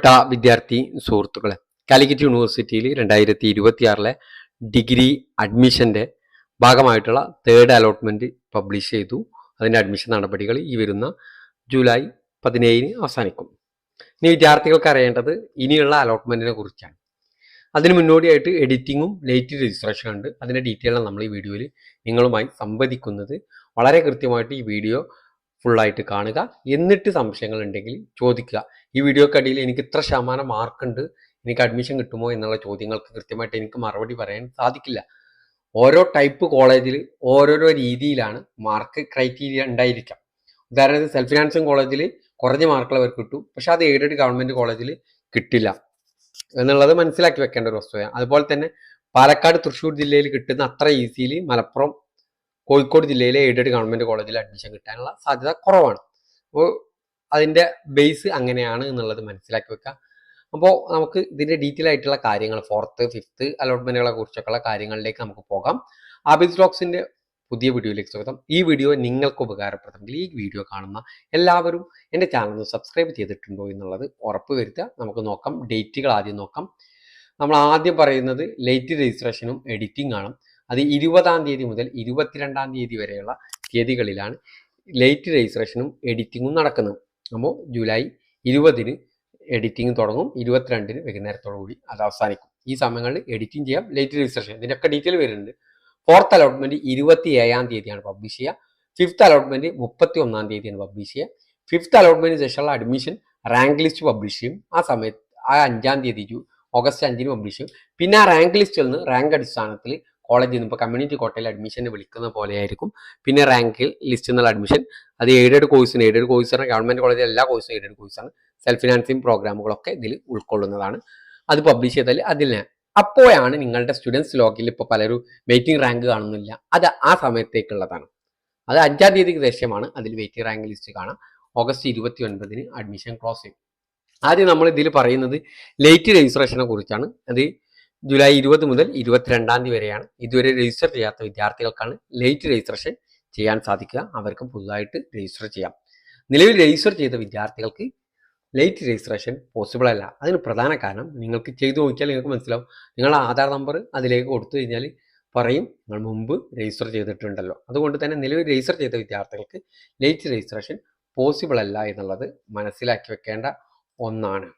പ്രിയപ്പെട്ട വിദ്യാർത്ഥി സുഹൃത്തുക്കളെ, കാലിക്കറ്റ് യൂണിവേഴ്സിറ്റിയിൽ 2026 ഡിഗ്രി അഡ്മിഷന്റെ ഭാഗമായിട്ടുള്ള തേർഡ് അലോട്ട്മെന്റ് പബ്ലിഷ് ചെയ്തു. അതിന്റെ അഡ്മിഷൻ നടപടികൾ ഈ വരുന്ന ജൂലൈ 17 അവസാനിക്കും. ഇനി വിദ്യാർത്ഥികൾക്ക് അറിയേണ്ടത് ഇനിയുള്ള അലോട്ട്മെന്റിനെ കുറിച്ചാണ്. അതിന് മുന്നോടിയായിട്ട് എഡിറ്റിങ്ങും ലേറ്റ് രജിസ്ട്രേഷൻ ഉണ്ട്. അതിന്റെ ഡീറ്റെയിലാണ് നമ്മൾ ഈ വീഡിയോയിൽ നിങ്ങളുമായി സംവദിക്കുന്നത്. വളരെ കൃത്യമായിട്ട് ഈ വീഡിയോ ഫുള്ളായിട്ട് കാണുക. എന്നിട്ട് സംശയങ്ങൾ ഉണ്ടെങ്കിൽ ചോദിക്കുക. ഈ വീഡിയോക്കടിയിൽ എനിക്ക് ഇത്ര ശതമാനം മാർക്കുണ്ട്, എനിക്ക് അഡ്മിഷൻ കിട്ടുമോ എന്നുള്ള ചോദ്യങ്ങൾക്ക് കൃത്യമായിട്ട് എനിക്ക് മറുപടി പറയാൻ സാധിക്കില്ല. ഓരോ ടൈപ്പ് കോളേജിൽ ഓരോരോ രീതിയിലാണ് മാർക്ക് ക്രൈറ്റീരിയ ഉണ്ടായിരിക്കാം. ഉദാഹരണത്തിന് സെൽഫ് ഫിനാൻസിങ് കോളേജിൽ കുറഞ്ഞ മാർക്കുകൾ അവർക്ക് കിട്ടും, പക്ഷെ അത് എയ്ഡഡ് ഗവൺമെന്റ് കോളേജിൽ കിട്ടില്ല എന്നുള്ളത് മനസ്സിലാക്കി വെക്കേണ്ട ഒരു വസ്തുതയാണ്. അതുപോലെ തന്നെ പാലക്കാട്, തൃശ്ശൂർ ജില്ലയിൽ കിട്ടുന്ന അത്ര ഈസിയിൽ മലപ്പുറം, കോഴിക്കോട് ജില്ലയിലെ എയ്ഡഡ് ഗവൺമെന്റ് കോളേജിൽ അഡ്മിഷൻ കിട്ടാനുള്ള സാധ്യത കുറവാണ്. അപ്പോൾ അതിന്റെ ബേസ് അങ്ങനെയാണ് എന്നുള്ളത് മനസ്സിലാക്കി വെക്കുക. അപ്പോൾ നമുക്ക് ഇതിന്റെ ഡീറ്റെയിൽ ആയിട്ടുള്ള കാര്യങ്ങൾ, 4th 5th അലോട്ട്മെന്റുകളെ കുറിച്ചൊക്കെയുള്ള കാര്യങ്ങളിലേക്ക് നമുക്ക് പോകാം. ആബിദ് വ്ലോഗ്സിന്റെ പുതിയ വീഡിയോയിലേക്ക് സ്വാഗതം. ഈ വീഡിയോ നിങ്ങൾക്ക് ഉപകാരപ്പെടുന്നെങ്കിൽ ഈ വീഡിയോ കാണുന്ന എല്ലാവരും എൻ്റെ ചാനൽ സബ്സ്ക്രൈബ് ചെയ്തിട്ടുണ്ടോ എന്നുള്ളത് ഉറപ്പ് വരുത്തുക. നമുക്ക് നോക്കാം, ഡേറ്റുകൾ ആദ്യം നോക്കാം. നമ്മൾ ആദ്യം പറയുന്നത് ലേറ്റ് രജിസ്ട്രേഷനും എഡിറ്റിംഗ് ആണ്. അത് 20-ാം തീയതി മുതൽ 22-ാം തീയതി വരെയുള്ള തീയതികളിലാണ് ലേറ്റ് രജിസ്ട്രേഷനും എഡിറ്റിങ്ങും നടക്കുന്നത്. അപ്പോൾ ജൂലൈ 20-ന് എഡിറ്റിംഗ് തുടങ്ങും, 22-ന് വൈകുന്നേരത്തോടു കൂടി അത് അവസാനിക്കും. ഈ സമയങ്ങളിൽ എഡിറ്റിംഗ് ചെയ്യാം. ലേറ്റ് രജിസ്ട്രേഷൻ ഇതിൻ്റെയൊക്കെ ഡീറ്റെയിൽ വരുന്നുണ്ട്. 4th അലോട്ട്മെന്റ് 27-ാം തീയതിയാണ് പബ്ലിഷ് ചെയ്യുക. 5th അലോട്ട്മെന്റ് 31-ാം തീയതിയാണ് പബ്ലിഷ് ചെയ്യുക. 5th അലോട്ട്മെന്റിന് ശേഷമുള്ള അഡ്മിഷൻ റാങ്ക് ലിസ്റ്റ് പബ്ലിഷ് ചെയ്യും. ആ സമയത്ത് 5-ാം തീയതി ഓഗസ്റ്റ് 5-ന് പബ്ലിഷ് ചെയ്യും. പിന്നെ ആ റാങ്ക് ലിസ്റ്റിൽ നിന്ന് റാങ്ക് അടിസ്ഥാനത്തിൽ കോളേജിൽ നിന്ന് ഇപ്പോൾ കമ്മ്യൂണിറ്റി കോട്ടയിൽ അഡ്മിഷന് വിളിക്കുന്ന പോലെയായിരിക്കും. പിന്നെ റാങ്ക് ലിസ്റ്റിൽ നിന്നുള്ള അഡ്മിഷൻ അത് എയ്ഡഡ് കോഴ്സിന്, ഗവൺമെന്റ് കോളേജിലെ എല്ലാ കോഴ്സും എയ്ഡഡ് കോഴ്സാണ്. സെൽഫ് ഫിനാൻസിങ് പ്രോഗ്രാമുകളൊക്കെ ഇതിൽ ഉൾക്കൊള്ളുന്നതാണ്. അത് പബ്ലിഷ് ചെയ്താൽ അതിന് അപ്പോഴാണ് നിങ്ങളുടെ സ്റ്റുഡൻസ് ലോഗിൽ ഇപ്പോൾ പലരും വെയിറ്റിംഗ് റാങ്ക് കാണുന്നില്ല, അത് ആ സമയത്തേക്കുള്ളതാണ്. അത് 5-ാം തീയതിക്ക് ശേഷമാണ് അതിൽ വെയിറ്റിംഗ് റാങ്ക് ലിസ്റ്റ് കാണാം. ഓഗസ്റ്റ് 29-ന് അഡ്മിഷൻ ക്ലോസ് ചെയ്യും. ആദ്യം നമ്മൾ ഇതിൽ പറയുന്നത് ലേറ്റ് രജിസ്ട്രേഷനെ കുറിച്ചാണ്. അത് ജൂലൈ 20 മുതൽ 22-ാം തീയതി വരെയാണ്. ഇതുവരെ രജിസ്റ്റർ ചെയ്യാത്ത വിദ്യാർത്ഥികൾക്കാണ് ലേറ്റ് രജിസ്ട്രേഷൻ ചെയ്യാൻ സാധിക്കുക. അവർക്ക് പുതുതായിട്ട് രജിസ്റ്റർ ചെയ്യാം. നിലവിൽ രജിസ്റ്റർ ചെയ്ത വിദ്യാർത്ഥികൾക്ക് ലേറ്റ് രജിസ്ട്രേഷൻ പോസിബിൾ അല്ല. അതിന് പ്രധാന കാരണം നിങ്ങൾക്ക് ചെയ്തു നോക്കിയാൽ നിങ്ങൾക്ക് മനസ്സിലാവും. നിങ്ങളുടെ ആധാർ നമ്പർ അതിലേക്ക് കൊടുത്തു കഴിഞ്ഞാൽ പറയും നിങ്ങൾ മുമ്പ് രജിസ്റ്റർ ചെയ്തിട്ടുണ്ടല്ലോ. അതുകൊണ്ട് തന്നെ നിലവിൽ രജിസ്റ്റർ ചെയ്ത വിദ്യാർത്ഥികൾക്ക് ലേറ്റ് രജിസ്ട്രേഷൻ പോസിബിൾ അല്ല എന്നുള്ളത് മനസ്സിലാക്കി വെക്കേണ്ട ഒന്നാണ്.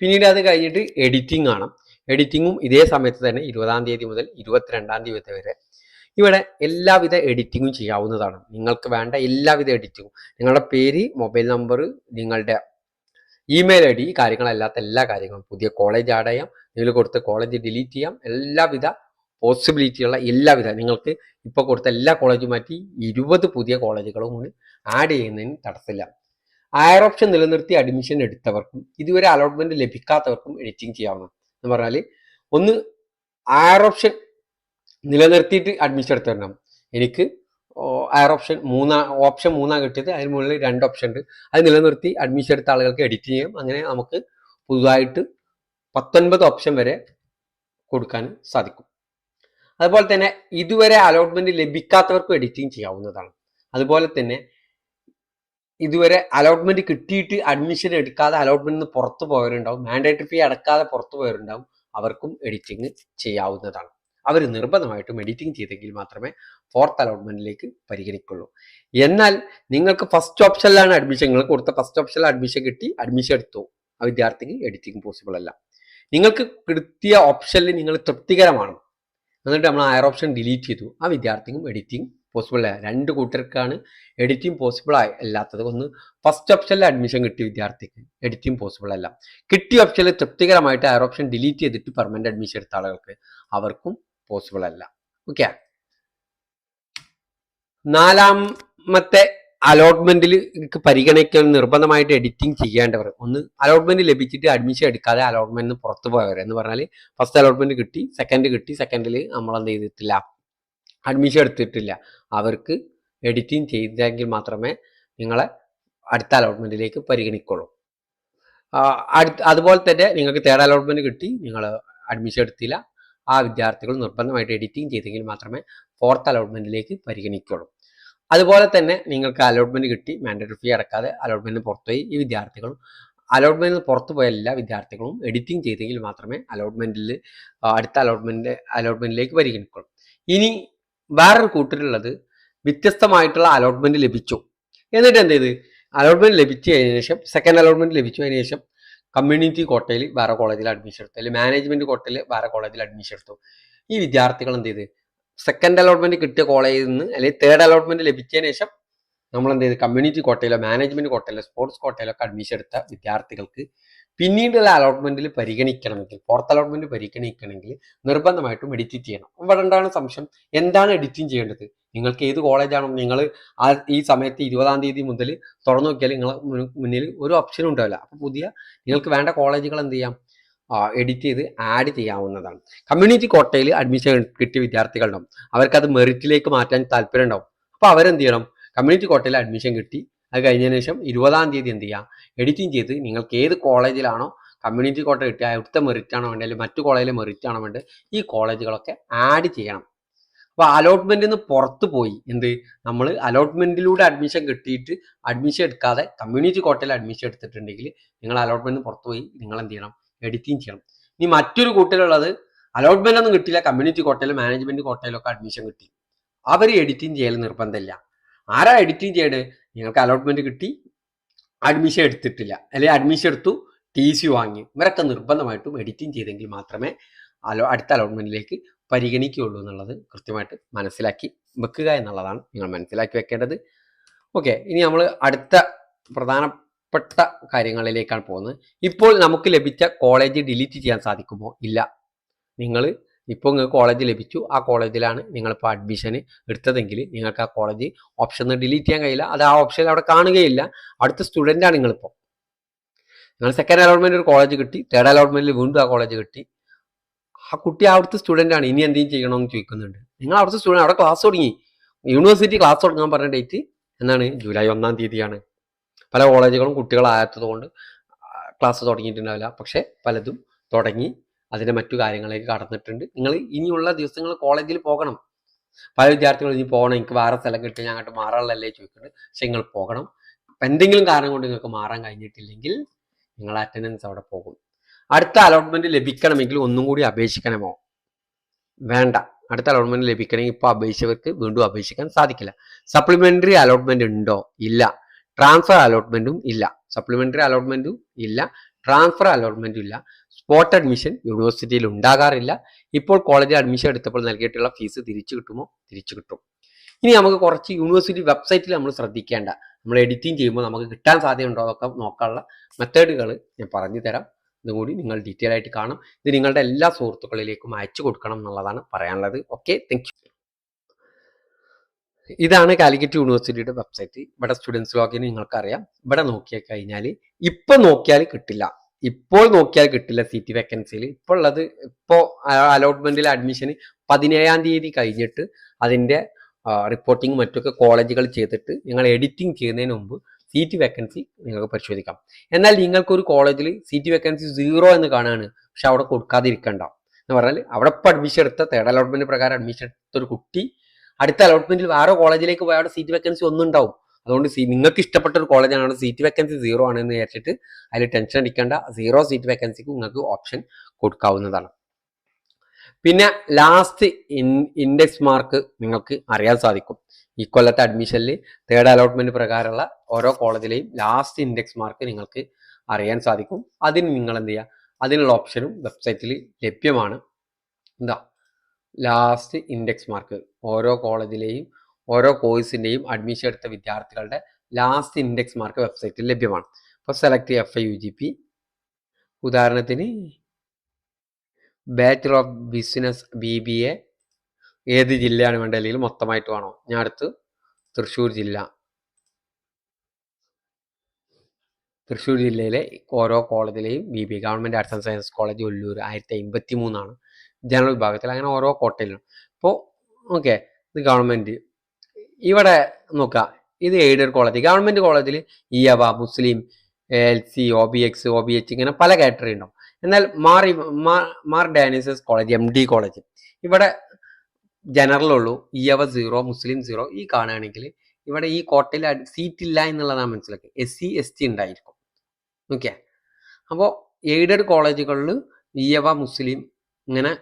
പിന്നീട് അത് കഴിഞ്ഞിട്ട് എഡിറ്റിംഗ് ആണ്. എഡിറ്റിങ്ങും ഇതേ സമയത്ത് തന്നെ 20-ാം തീയതി മുതൽ 22-ാം തീയതി വരെ ഇവിടെ എല്ലാവിധ എഡിറ്റിങ്ങും ചെയ്യാവുന്നതാണ്. നിങ്ങൾക്ക് വേണ്ട എല്ലാവിധ എഡിറ്റിങ്ങും, നിങ്ങളുടെ പേര്, മൊബൈൽ നമ്പർ, നിങ്ങളുടെ ഇമെയിൽ ID, കാര്യങ്ങളല്ലാത്ത എല്ലാ കാര്യങ്ങളും, പുതിയ കോളേജ് ആഡ് ചെയ്യാം, നിങ്ങൾ കൊടുത്ത കോളേജ് ഡിലീറ്റ് ചെയ്യാം, എല്ലാവിധ പോസിബിലിറ്റിയുള്ള എല്ലാവിധ നിങ്ങൾക്ക് ഇപ്പോൾ കൊടുത്ത എല്ലാ കോളേജും മാറ്റി 20 പുതിയ കോളേജുകളും കൂടി ആഡ് ചെയ്യുന്നതിന് തടസ്സമില്ല. ഹയർ ഓപ്ഷൻ നിലനിർത്തി അഡ്മിഷൻ എടുത്തവർക്കും ഇതുവരെ അലോട്ട്മെന്റ് ലഭിക്കാത്തവർക്കും എഡിറ്റിംഗ് ചെയ്യാവുന്നതാണ്. എന്ന് പറഞ്ഞാൽ ഒന്ന് ഹയർ ഓപ്ഷൻ നിലനിർത്തിയിട്ട് അഡ്മിഷൻ എടുത്തിട്ടുണ്ടാകും. എനിക്ക് ഹയർ ഓപ്ഷൻ ഓപ്ഷൻ 3 കിട്ടിയത്, അതിന് മുകളിൽ 2 ഓപ്ഷൻ ഉണ്ട്. അത് നിലനിർത്തി അഡ്മിഷൻ എടുത്ത ആളുകൾക്ക് എഡിറ്റ് ചെയ്യാം. അങ്ങനെ നമുക്ക് പുതുതായിട്ട് 19 ഓപ്ഷൻ വരെ കൊടുക്കാൻ സാധിക്കും. അതുപോലെ തന്നെ ഇതുവരെ അലോട്ട്മെന്റ് ലഭിക്കാത്തവർക്കും എഡിറ്റിംഗ് ചെയ്യാവുന്നതാണ്. അതുപോലെ തന്നെ ഇതുവരെ അലോട്ട്മെന്റ് കിട്ടിയിട്ട് അഡ്മിഷൻ എടുക്കാതെ അലോട്ട്മെന്റിൽ നിന്ന് പുറത്തു പോയവരുണ്ടാവും, മാൻഡേറ്ററി ഫീ അടക്കാതെ പുറത്തു പോയവരുണ്ടാവും, അവർക്കും എഡിറ്റിംഗ് ചെയ്യാവുന്നതാണ്. അവർ നിർബന്ധമായിട്ടും എഡിറ്റിംഗ് ചെയ്തെങ്കിൽ മാത്രമേ 4th അലോട്ട്മെന്റിലേക്ക് പരിഗണിക്കുള്ളൂ. എന്നാൽ നിങ്ങൾക്ക് ഫസ്റ്റ് ഓപ്ഷനിലാണ് അഡ്മിഷൻ, നിങ്ങൾ കൊടുത്ത ഫസ്റ്റ് ഓപ്ഷനിൽ അഡ്മിഷൻ കിട്ടി, അഡ്മിഷൻ എടുത്തു, ആ വിദ്യാർത്ഥിക്ക് എഡിറ്റിംഗ് പോസിബിൾ അല്ല. നിങ്ങൾക്ക് കിട്ടിയ ഓപ്ഷനിൽ നിങ്ങൾ തൃപ്തികരമാണ്, എന്നിട്ട് നമ്മൾ ഹയർ ഓപ്ഷൻ ഡിലീറ്റ് ചെയ്തു, ആ വിദ്യാർത്ഥിക്കും എഡിറ്റിംഗ് പോസിബിൾ അല്ല. 2 കൂട്ടർക്കാണ് എഡിറ്റിംഗ് പോസിബിൾ അല്ലാത്തത്. ഒന്ന്, ഫസ്റ്റ് ഓപ്ഷനിൽ അഡ്മിഷൻ കിട്ടിയ വിദ്യാർത്ഥിക്ക് എഡിറ്റിംഗ് പോസിബിൾ അല്ല. കിട്ടിയ ഓപ്ഷനിൽ തൃപ്തികരമായിട്ട് ഹയർ ഓപ്ഷൻ ഡിലീറ്റ് ചെയ്തിട്ട് പെർമനന്റ് അഡ്മിഷൻ എടുത്ത ആളുകൾക്ക് അവർക്കും പോസിബിൾ അല്ല. ഓക്കെ, 4ാമത്തെ അലോട്ട്മെന്റിൽ പരിഗണിക്കൽ നിർബന്ധമായിട്ട് എഡിറ്റിംഗ് ചെയ്യേണ്ടവർ, ഒന്ന് അലോട്ട്മെന്റ് ലഭിച്ചിട്ട് അഡ്മിഷൻ എടുക്കാതെ അലോട്ട്മെന്റിന് പുറത്തു പോയവർ. എന്ന് പറഞ്ഞാൽ ഫസ്റ്റ് അലോട്ട്മെന്റ് കിട്ടി, സെക്കൻഡിൽ നമ്മൾ എന്ത് ചെയ്തിട്ടില്ല, അഡ്മിഷൻ എടുത്തിട്ടില്ല, അവർക്ക് എഡിറ്റിംഗ് ചെയ്തെങ്കിൽ മാത്രമേ നിങ്ങളെ അടുത്ത അലോട്ട്മെന്റിലേക്ക് പരിഗണിക്കുള്ളൂ. അതുപോലെ തന്നെ നിങ്ങൾക്ക് തേർഡ് അലോട്ട്മെന്റ് കിട്ടി, നിങ്ങൾ അഡ്മിഷൻ എടുത്തില്ല, ആ വിദ്യാർത്ഥികൾ നിർബന്ധമായിട്ട് എഡിറ്റിംഗ് ചെയ്തെങ്കിൽ മാത്രമേ 4th അലോട്ട്മെന്റിലേക്ക് പരിഗണിക്കുള്ളൂ. അതുപോലെ തന്നെ നിങ്ങൾക്ക് അലോട്ട്മെന്റ് കിട്ടി, മാൻഡേറ്ററി ഫീ അടക്കാതെ അലോട്ട്മെന്റിന് പുറത്തുപോയി ഈ വിദ്യാർത്ഥികളും അലോട്ട്മെന്റിൽ പുറത്തു പോയ എല്ലാ വിദ്യാർത്ഥികളും എഡിറ്റിംഗ് ചെയ്തെങ്കിൽ മാത്രമേ അടുത്ത അലോട്ട്മെന്റിലേക്ക് പരിഗണിക്കുള്ളൂ. ഇനി വേറൊരു കൂട്ടരുള്ളത് വ്യത്യസ്തമായിട്ടുള്ള അലോട്ട്മെന്റ് ലഭിച്ചു, എന്നിട്ട് എന്ത് ചെയ്ത് അലോട്ട്മെന്റ് ലഭിച്ചതിന് ശേഷം സെക്കൻഡ് അലോട്ട്മെന്റ് ലഭിച്ചു അതിന് ശേഷം കമ്മ്യൂണിറ്റി കോട്ടയിൽ വേറെ കോളേജിൽ അഡ്മിഷൻ എടുത്തു, അല്ലെങ്കിൽ മാനേജ്മെന്റ് കോട്ടയിൽ വേറെ കോളേജിൽ അഡ്മിഷൻ എടുത്തു. ഈ വിദ്യാർത്ഥികൾ എന്ത് ചെയ്ത് സെക്കൻഡ് അലോട്ട്മെന്റ് കിട്ടിയ കോളേജിൽ നിന്ന് അല്ലെങ്കിൽ തേർഡ് അലോട്ട്മെന്റ് ലഭിച്ചതിന് ശേഷം നമ്മൾ എന്ത് ചെയ്ത് കമ്മ്യൂണിറ്റി കോട്ടയിലോ മാനേജ്മെന്റ് കോട്ടയിലോ സ്പോർട്സ് കോട്ടയിലോ ഒക്കെ അഡ്മിഷൻ എടുത്ത വിദ്യാർത്ഥികൾക്ക് പിന്നീടുള്ള അലോട്ട്മെന്റിൽ പരിഗണിക്കണമെങ്കിൽ, ഫോർത്ത് അലോട്ട്മെന്റ് പരിഗണിക്കണമെങ്കിൽ നിർബന്ധമായിട്ടും എഡിറ്റ് ചെയ്യണം. ഇവിടെ എന്താണ് സംശയം, എന്താണ് എഡിറ്റിംഗ് ചെയ്യേണ്ടത്? നിങ്ങൾക്ക് ഏത് കോളേജാണോ നിങ്ങൾ ഈ സമയത്ത് 20-ാം തീയതി മുതൽ തുറന്നു നോക്കിയാൽ നിങ്ങളെ മുന്നിൽ ഒരു ഓപ്ഷനും ഉണ്ടാവില്ല. അപ്പോൾ നിങ്ങൾക്ക് വേണ്ട കോളേജുകൾ എന്ത് ചെയ്യാം, എഡിറ്റ് ചെയ്ത് ആഡ് ചെയ്യാവുന്നതാണ്. കമ്മ്യൂണിറ്റി കോട്ടയിൽ അഡ്മിഷൻ കിട്ടിയ വിദ്യാർത്ഥികളുണ്ടാവും, അവർക്കത് മെറിറ്റിലേക്ക് മാറ്റാൻ താല്പര്യം ഉണ്ടാവും. അപ്പോൾ അവരെന്ത് ചെയ്യണം, കമ്മ്യൂണിറ്റി കോട്ടയിൽ അഡ്മിഷൻ കിട്ടി അത് കഴിഞ്ഞതിന് ശേഷം 20-ാം തീയതി എന്ത് ചെയ്യുക, എഡിറ്റിംഗ് ചെയ്ത് നിങ്ങൾക്ക് ഏത് കോളേജിലാണോ കമ്മ്യൂണിറ്റി കോട്ട കിട്ടിയ അവിടുത്തെ മെറിറ്റ് ആണോ വേണ്ടത്, അല്ലെങ്കിൽ മറ്റു കോളേജിലെ മെറിറ്റ് ആണോ വേണ്ടത്, ഈ കോളേജുകളൊക്കെ ആഡ് ചെയ്യണം. അപ്പോൾ അലോട്ട്മെന്റിൽ നിന്ന് പുറത്തു പോയി നമ്മൾ അലോട്ട്മെന്റിലൂടെ അഡ്മിഷൻ കിട്ടിയിട്ട് അഡ്മിഷൻ എടുക്കാതെ കമ്മ്യൂണിറ്റി കോട്ടയിൽ അഡ്മിഷൻ എടുത്തിട്ടുണ്ടെങ്കിൽ നിങ്ങൾ അലോട്ട്മെന്റിന് പുറത്തു പോയി നിങ്ങൾ എന്ത് ചെയ്യണം, എഡിറ്റിംഗ് ചെയ്യണം. ഇനി മറ്റൊരു കൂട്ടരുള്ളത് അലോട്ട്മെന്റ് ഒന്നും കിട്ടിയില്ല, കമ്മ്യൂണിറ്റി കോട്ടയിലും മാനേജ്മെന്റ് കോട്ടയിലൊക്കെ അഡ്മിഷൻ കിട്ടി, അവർ എഡിറ്റിംഗ് ചെയ്യൽ നിർബന്ധമില്ല. ആരാ എഡിറ്റിംഗ് ചെയ്യേണ്ടത്? നിങ്ങൾക്ക് അലോട്ട്മെന്റ് കിട്ടി അഡ്മിഷൻ എടുത്തിട്ടില്ല, അല്ലെങ്കിൽ അഡ്മിഷൻ എടുത്തു TC വാങ്ങി, ഇവരൊക്കെ നിർബന്ധമായിട്ടും എഡിറ്റിംഗ് ചെയ്തെങ്കിൽ മാത്രമേ അടുത്ത അലോട്ട്മെന്റിലേക്ക് പരിഗണിക്കുകയുള്ളൂ എന്നുള്ളത് കൃത്യമായിട്ട് മനസ്സിലാക്കി വെക്കുക എന്നുള്ളതാണ് നിങ്ങൾ മനസ്സിലാക്കി വെക്കേണ്ടത്. ഓക്കെ, ഇനി നമ്മൾ അടുത്ത പ്രധാനപ്പെട്ട കാര്യങ്ങളിലേക്കാണ് പോകുന്നത്. ഇപ്പോൾ നമുക്ക് ലഭിച്ച കോളേജ് ഡിലീറ്റ് ചെയ്യാൻ സാധിക്കുമോ? ഇല്ല. ഇപ്പോൾ നിങ്ങൾക്ക് കോളേജ് ലഭിച്ചു, ആ കോളേജിലാണ് നിങ്ങളിപ്പോൾ അഡ്മിഷൻ എടുത്തതെങ്കിൽ നിങ്ങൾക്ക് ആ കോളേജ് ഓപ്ഷൻ ഡിലീറ്റ് ചെയ്യാൻ കഴിയില്ല. അത് ആ ഓപ്ഷൻ അവിടെ കാണുകയില്ല. അടുത്ത സ്റ്റുഡൻ്റാണ് നിങ്ങളിപ്പോൾ. നിങ്ങൾ സെക്കൻഡ് അലോട്ട്മെന്റ് ഒരു കോളേജ് കിട്ടി, തേർഡ് അലോട്ട്മെന്റിൽ വീണ്ടും ആ കോളേജ് കിട്ടി, ആ കുട്ടി അവിടുത്തെ സ്റ്റുഡൻ്റ് ആണ്, ഇനി എന്തെങ്കിലും ചെയ്യണമെന്ന് ചോദിക്കുന്നുണ്ട്. നിങ്ങൾ അവിടുത്തെ സ്റ്റുഡൻറ്റ്, അവിടെ ക്ലാസ് തുടങ്ങി, യൂണിവേഴ്സിറ്റി ക്ലാസ് തുടങ്ങാൻ പറഞ്ഞ ഡേറ്റ് എന്നാണ്? ജൂലൈ 1-ാം തീയതിയാണ്. പല കോളേജുകളും കുട്ടികളായതുകൊണ്ട് കൊണ്ട് ക്ലാസ് തുടങ്ങിയിട്ടുണ്ടാവില്ല, പക്ഷെ പലതും തുടങ്ങി അതിൻ്റെ മറ്റു കാര്യങ്ങളിലേക്ക് കടന്നിട്ടുണ്ട്. നിങ്ങൾ ഇനിയുള്ള ദിവസങ്ങൾ കോളേജിൽ പോകണം. പല വിദ്യാർത്ഥികളും ഇനി പോകണം, എനിക്ക് വേറെ സ്ഥലം കിട്ടി, ഞാൻ അങ്ങോട്ട് മാറാനുള്ളല്ലേ ചോദിക്കുന്നുണ്ട്. പക്ഷെ നിങ്ങൾ പോകണം. എന്തെങ്കിലും കാരണം കൊണ്ട് നിങ്ങൾക്ക് മാറാൻ കഴിഞ്ഞിട്ടില്ലെങ്കിൽ നിങ്ങൾ അറ്റൻഡൻസ് അവിടെ പോകും. അടുത്ത അലോട്ട്മെന്റ് ലഭിക്കണമെങ്കിൽ ഒന്നും കൂടി അപേക്ഷിക്കണമോ? വേണ്ട. അടുത്ത അലോട്ട്മെന്റ് ലഭിക്കണമെങ്കിൽ ഇപ്പോൾ അപേക്ഷിച്ചവർക്ക് വീണ്ടും അപേക്ഷിക്കാൻ സാധിക്കില്ല. സപ്ലിമെന്ററി അലോട്ട്മെന്റ് ഉണ്ടോ? ഇല്ല. ട്രാൻസ്ഫർ അലോട്ട്മെന്റും ഇല്ല. സപ്ലിമെന്ററി അലോട്ട്മെന്റും ഇല്ല, ട്രാൻസ്ഫർ അലോട്ട്മെന്റും ഇല്ല. സ്പോട്ട് അഡ്മിഷൻ യൂണിവേഴ്സിറ്റിയിൽ ഉണ്ടാകാറില്ല. ഇപ്പോൾ കോളേജിൽ അഡ്മിഷൻ എടുത്തപ്പോൾ നൽകിയിട്ടുള്ള ഫീസ് തിരിച്ചു കിട്ടുമോ? തിരിച്ചു കിട്ടും. ഇനി നമുക്ക് കുറച്ച് യൂണിവേഴ്സിറ്റി വെബ്സൈറ്റിൽ നമ്മൾ ശ്രദ്ധിക്കേണ്ട, നമ്മൾ എഡിറ്റിംഗ് ചെയ്യുമ്പോൾ നമുക്ക് കിട്ടാൻ സാധ്യതയുണ്ടോ അതൊക്കെ നോക്കാനുള്ള മെത്തേഡുകൾ ഞാൻ പറഞ്ഞു തരാം. ഇതും കൂടി നിങ്ങൾ ഡീറ്റെയിൽ ആയിട്ട് കാണും. ഇത് നിങ്ങളുടെ എല്ലാ സുഹൃത്തുക്കളിലേക്കും അയച്ചു കൊടുക്കണം എന്നുള്ളതാണ് പറയാനുള്ളത്. Okay, thank you. ഇതാണ് കാലിക്കറ്റ് യൂണിവേഴ്സിറ്റിയുടെ വെബ്സൈറ്റ്. ഇവിടെ സ്റ്റുഡൻസ് ലോഗിൻ നിങ്ങൾക്കറിയാം. ഇവിടെ നോക്കിയാൽ കഴിഞ്ഞാൽ ഇപ്പോൾ നോക്കിയാൽ കിട്ടില്ല, സീറ്റ് വേക്കൻസിയിൽ. ഇപ്പോൾ അലോട്ട്മെന്റിൽ അഡ്മിഷൻ 17-ാം തീയതി കഴിഞ്ഞിട്ട് അതിൻ്റെ റിപ്പോർട്ടിങ് മറ്റൊക്കെ കോളേജുകൾ ചെയ്തിട്ട് നിങ്ങൾ എഡിറ്റിംഗ് ചെയ്യുന്നതിന് മുമ്പ് സീറ്റ് വേക്കൻസി നിങ്ങൾക്ക് പരിശോധിക്കാം. എന്നാൽ നിങ്ങൾക്കൊരു കോളേജിൽ സീറ്റ് വേക്കൻസി 0 എന്ന് കാണുകയാണ്, പക്ഷെ അവിടെ കൊടുക്കാതിരിക്കണ്ട എന്ന് പറഞ്ഞാൽ അവിടെ ഇപ്പോൾ അഡ്മിഷൻ എടുത്ത തേർഡ് അലോട്ട്മെന്റ് പ്രകാരം അഡ്മിഷൻ എടുത്ത ഒരു കുട്ടി അടുത്ത അലോട്ട്മെന്റിൽ വേറെ കോളേജിലേക്ക് പോയാൽ അവിടെ സീറ്റ് വേക്കൻസി ഒന്നും ഉണ്ടാവും. അതുകൊണ്ട് നിങ്ങൾക്ക് ഇഷ്ടപ്പെട്ട ഒരു കോളേജാണ്, അവിടെ സീറ്റ് വേക്കൻസി 0 ആണെന്ന് വിചാരിച്ചിട്ട് അതിൽ ടെൻഷൻ അടിക്കേണ്ട. 0 സീറ്റ് വേക്കൻസിക്ക് നിങ്ങൾക്ക് ഓപ്ഷൻ കൊടുക്കാവുന്നതാണ്. പിന്നെ ലാസ്റ്റ് ഇൻഡെക്സ് മാർക്ക് നിങ്ങൾക്ക് അറിയാൻ സാധിക്കും. ഈ കൊല്ലത്തെ അഡ്മിഷനിൽ തേർഡ് അലോട്ട്മെന്റ് പ്രകാരമുള്ള ഓരോ കോളേജിലെയും ലാസ്റ്റ് ഇൻഡെക്സ് മാർക്ക് നിങ്ങൾക്ക് അറിയാൻ സാധിക്കും. അതിന് നിങ്ങൾ എന്ത് ചെയ്യുക, അതിനുള്ള ഓപ്ഷനും വെബ്സൈറ്റിൽ ലഭ്യമാണ്. ലാസ്റ്റ് ഇൻഡെക്സ് മാർക്ക് ഓരോ കോളേജിലെയും ഓരോ കോഴ്സിൻ്റെയും അഡ്മിഷൻ എടുത്ത വിദ്യാർത്ഥികളുടെ ലാസ്റ്റ് ഇൻഡെക്സ് മാർക്ക് വെബ്സൈറ്റിൽ ലഭ്യമാണ്. അപ്പോൾ സെലക്ട് FIUGP, ഉദാഹരണത്തിന് ബാച്ചലർ ഓഫ് ബിസിനസ് BBA, ഏത് ജില്ലയാണ് വേണ്ടത്, അല്ലെങ്കിൽ മൊത്തമായിട്ട് വേണോ? ഞാൻ അടുത്ത് തൃശ്ശൂർ ജില്ല. തൃശ്ശൂർ ജില്ലയിലെ ഓരോ കോളേജിലെയും BBA, government arts and science college Ollur 1053 general വിഭാഗത്തിൽ, അങ്ങനെ ഓരോ കോട്ടയിലും. അപ്പോൾ ഓക്കെ, ഇത് ഗവൺമെൻറ്. ഇവിടെ നോക്കുക, ഇത് എയ്ഡഡ് കോളേജ്. ഗവൺമെൻറ് കോളേജിൽ ഇയവ, മുസ്ലിം, LC, OBX, OBH ഇങ്ങനെ പല കാറ്റഗറി ഉണ്ടാവും. എന്നാൽ മാർ ഡാനിയസ് കോളേജ് MD കോളേജ്, ഇവിടെ ജനറൽ ഉള്ളൂ, ഇയവ 0, മുസ്ലിം 0. ഈ കാണുകയാണെങ്കിൽ ഇവിടെ ഈ കോട്ടയിൽ സീറ്റ് ഇല്ല എന്നുള്ളതാണ് മനസ്സിലാക്കുക. SC ST ഉണ്ടായിരിക്കും. ഓക്കെ, അപ്പോൾ എയ്ഡഡ് കോളേജുകളിൽ ഈയവ മുസ്ലിം ഇങ്ങനെ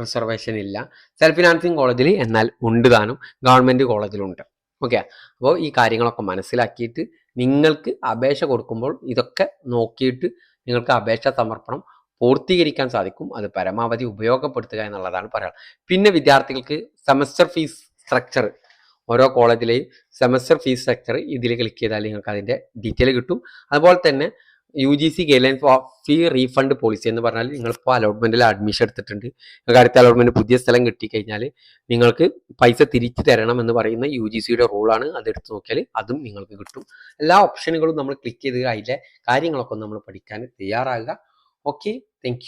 റിസർവേഷൻ ഇല്ല. സെൽഫ് ഫിനാൻസിങ് കോളേജിൽ എന്നാൽ ഉണ്ട് താനും, ഗവൺമെൻറ് കോളേജിലുണ്ട്. ഓക്കെ, അപ്പോൾ ഈ കാര്യങ്ങളൊക്കെ മനസ്സിലാക്കിയിട്ട് നിങ്ങൾക്ക് അപേക്ഷ കൊടുക്കുമ്പോൾ ഇതൊക്കെ നോക്കിയിട്ട് നിങ്ങൾക്ക് അപേക്ഷ സമർപ്പണം പൂർത്തീകരിക്കാൻ സാധിക്കും. അത് പരമാവധി ഉപയോഗപ്പെടുത്തുക എന്നുള്ളതാണ് പറയാനുള്ളത്. പിന്നെ വിദ്യാർത്ഥികൾക്ക് സെമസ്റ്റർ ഫീസ് സ്ട്രക്ചർ, ഓരോ കോളേജിലെയും സെമസ്റ്റർ ഫീസ് സ്ട്രക്ചർ ഇതിൽ ക്ലിക്ക് ചെയ്താൽ നിങ്ങൾക്ക് അതിൻ്റെ ഡീറ്റെയിൽ കിട്ടും. അതുപോലെ തന്നെ UGC ഗൈഡ്ലൈൻ ഫോർ ഫീ റീഫണ്ട് പോളിസി എന്ന് പറഞ്ഞാൽ നിങ്ങളിപ്പോൾ അലോട്ട്മെൻറ്റിൽ അഡ്മിഷൻ എടുത്തിട്ടുണ്ട്, നിങ്ങൾക്ക് അടുത്ത അലോട്ട്മെൻറ്റ് പുതിയ സ്ഥലം കിട്ടിക്കഴിഞ്ഞാൽ നിങ്ങൾക്ക് പൈസ തിരിച്ചു തരണം എന്ന് പറയുന്ന UGCയുടെ റൂളാണ്. അതെടുത്ത് നോക്കിയാൽ അതും നിങ്ങൾക്ക് കിട്ടും. എല്ലാ ഓപ്ഷനുകളും നമ്മൾ ക്ലിക്ക് ചെയ്ത് അതിലെ കാര്യങ്ങളൊക്കെ നമ്മൾ പഠിക്കാൻ തയ്യാറാകുക. ഓക്കെ.